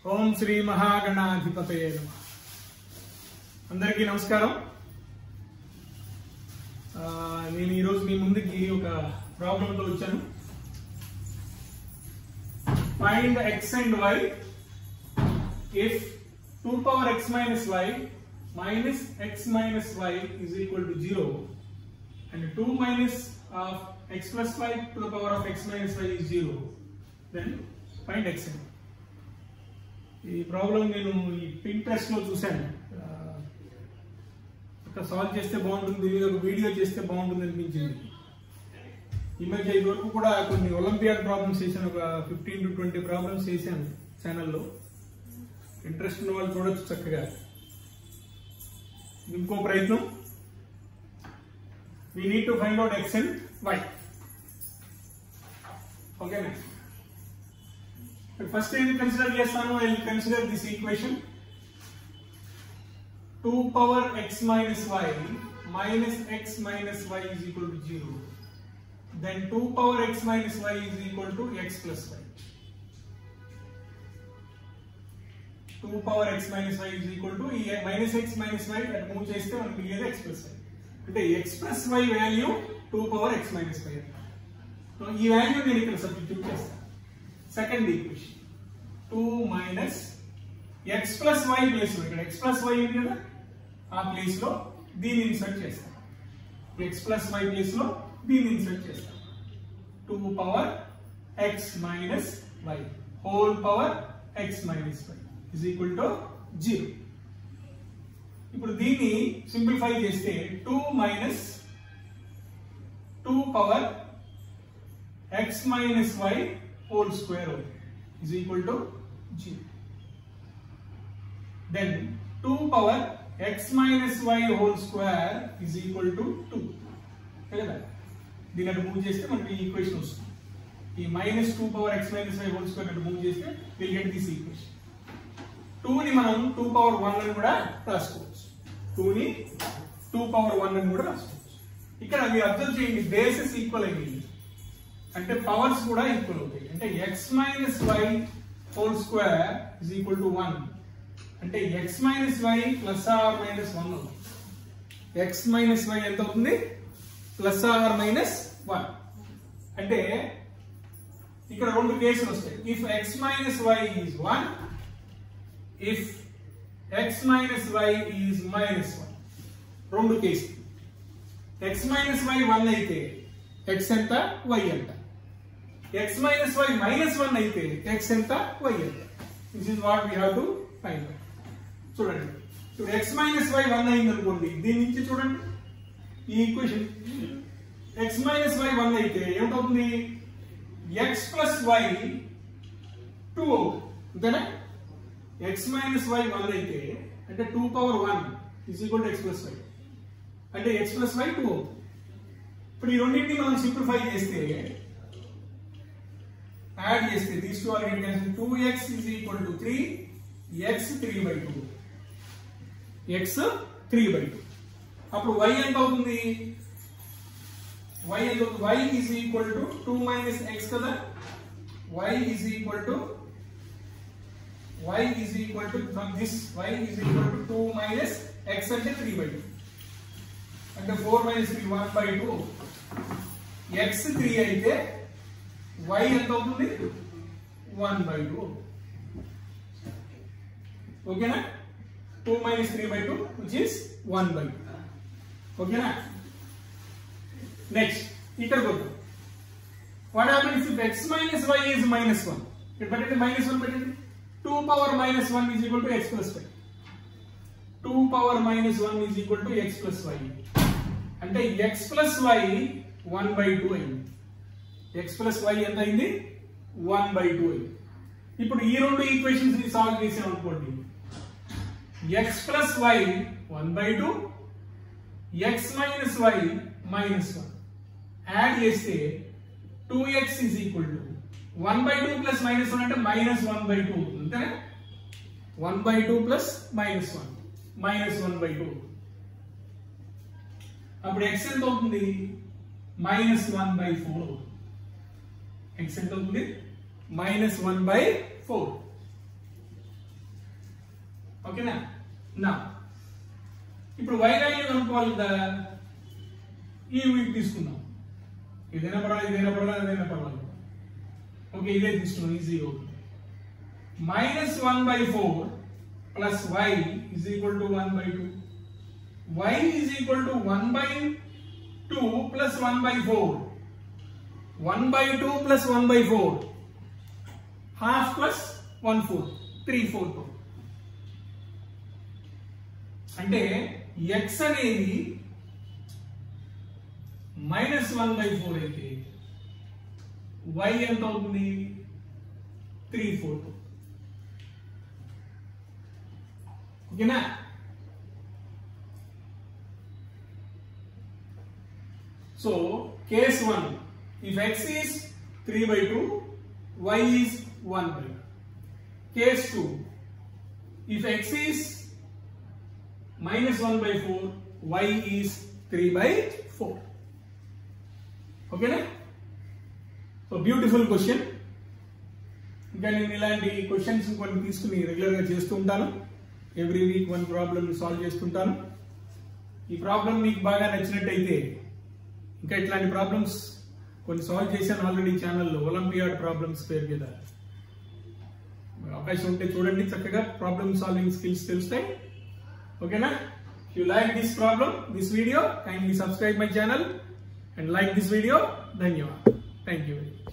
ఓం శ్రీ మహాగణాధిపతయే నమః. అందరికీ నమస్కారం. నేను ఈరోజు మీ ముందుకి ఒక ప్రాబ్లంతో వచ్చాను. Find x and y if 2 power x minus y minus x minus y is equal to 0 and 2 minus of x plus y to the power of x minus y is 0, then find x and y. ఈ problem నేను ఈ Pinterest లో చూశాను. ఒక solve చేస్తే బాగుంటుంది, ఒక video చేస్తే బాగుంటుంది అనిపించింది. ఈ మధ్య ఇది వరకు కూడా కొన్ని ఒలింపియాడ్ ప్రాబ్లమ్స్ చేశాను, ఒక 15 to 20 ప్రాబ్లమ్స్ చేశాను ఛానల్లో. ఇంట్రెస్ట్ ఉన్న వాళ్ళు చూడొచ్చు చక్కగా. ఇంకో ప్రయత్నం. we need to find out x and y. Okay, next. First thing consider chestanu, I will consider this equation 2 power x minus y minus x minus y is equal to 0. Then 2 power x minus y is equal to x plus y. 2 power x minus y is equal to minus x minus y at move cheste manaku migiledi x plus y. Ante x plus y value 2 power x minus y. So ee value nenu ikkada substitute chestanu. Second equation 2 minus x plus y place lo ikkada x plus y ఉంది కదా, ఆ place లో దీన్ని insert చేస్తాం. x plus y place లో దీన్ని insert చేస్తాం. 2 power x minus y whole power x minus y is equal to 0. ఇప్పుడు దీన్ని సింప్లిఫై చేస్తే 2 minus 2 power x minus y whole square is equal to 0. Then 2 power x minus y whole square is equal to 2. కదా, దీని అటు move చేస్తే మనకి ఈ equation వస్తుంది. ఈ minus 2 power x minus y whole square అటు మూవ్ చేస్తే విల్ గెట్ దిస్ ఈక్వేషన్. 2 ని మనం 2 పవర్ 1 అని కూడా రాసుకోవచ్చు. 2 ని 2 పవర్ 1 అని కూడా రాసుకోవచ్చు. ఇక్కడ మీరు అబ్జర్వ్ చేయండి, బేసెస్ ఈక్వల్ అయ్యాయి అంటే పవర్స్ కూడా ఈక్వల్ అవుతాయి. అంటే x minus y whole square is equal to 1 అంటే x minus y plus or minus 1 అవుతుంది. x minus y ఎంత అవుతుంది? Plus or minus 1. అంటే ఇక్కడ రెండు కేసులు వస్తాయి. If x minus y is 1, if x minus y is minus 1. రెండు కేసులు. x minus y 1 అయితే x ఎంత, y ఎంత. x minus y minus 1 అయితే x ఎంత, y ఎంత. This is what we have to find out. చూడండి, ఇప్పుడు x minus y 1 అయింది అనుకోండి, దీని నుంచి చూడండి ఈ ఈక్వేషన్. x minus y 1 అయితే ఏమవుతుంది? x plus y 2 అవుతుంది. అంతేనా? x minus y 1 అయితే అంటే 2 power 1 is equal to x plus y అంటే x plus y 2 అవుతుంది. ఇప్పుడు ఈ రెండింటిని మనం సింప్లిఫై చేస్తే, యాడ్ చేస్తే these two are getting cancelled. 2x is equal to 3, x 3/2, x 3/2. అప్పుడు y ఎంత అవుతుంది? y ఎంత అవుతుంది? y is equal to 2 minus x కదా. y is equal to from this y is equal to 2 minus x అంటే 3/2 అంటే 4 minus 3 1/2. x 3 అయితే y ఎంత అవుతుంది? 1/2. ఓకేనా? 2 minus 3/2 which is 1/2. ఓకేనా? నెక్స్ట్ ఇక్కడ కొద్దాం. What happens if x minus y is minus 1? ఇక్కడ పెట్టండి, minus 1 పెట్టండి. 2 power minus 1 is equal to x plus y. 2 power minus 1 is equal to x plus y అంటే x plus y 1/2 అయింది. x plus y ఎంత అయింది? 1/2 అయింది. ఇప్పుడు ఈ రెండు ఈక్వేషన్స్ ని సాల్వ్ చేసాం అనుకోండి, x plus y 1/2, x minus y minus 1 add చేస్తే 2x is equal to 1/2 plus minus 1 అంటే minus 1/2 అవుతుంది. అంతేనా? 1/2 plus minus 1 minus 1/2. అప్పుడు x ఎంత అవుతుంది? minus 1/4 అవుతుంది. x ఎంత అవుతుంది? minus 1/4. ఓకేనా. నా ఇప్పుడు y వాల్యూ కనుక్కోవాలి కదా, ఈ వీక్ తీసుకుందాం. ఇదైనా పర్వాలేదు. ఓకే, ఇదే తీసుకున్నాం, ఈజీగా అవుతుంది. -1/4 plus y is equal to 1/2. y is equal to 1/2 plus 1/4. 1/2 plus 1/4. Half plus 1/4. 3/4. అంటే x అనేది -1/4 అయితే y ఎంత అవుతుంది? 3/4. ఓకేనా. So case 1, if x is 3/2, y is 1/2. Case 2, if x is -1/4, y is 3/4. ఓకేనా. So beautiful question. ఇంకా నేను ఇలాంటి క్వశ్చన్స్ కొన్ని తీసుకుని రెగ్యులర్గా చేస్తూ ఉంటాను. ఎవ్రీ వీక్ 1 ప్రాబ్లమ్ సాల్వ్ చేస్తుంటాను. ఈ ప్రాబ్లం మీకు బాగా నచ్చినట్టయితే ఇంకా ఇట్లాంటి ప్రాబ్లమ్స్ కొన్ని సాల్వ్ చేశాను ఆల్రెడీ ఛానల్లో, ఒలింపియాడ్ ప్రాబ్లమ్స్ పేరు మీద. అవకాశం ఉంటే చూడండి, చక్కగా ప్రాబ్లమ్ సాల్వింగ్ స్కిల్స్ తెలుస్తాయి. ఓకేనా. If you like this problem, this video, kindly subscribe my channel and like this video. Dhanyawad. Thank you very much.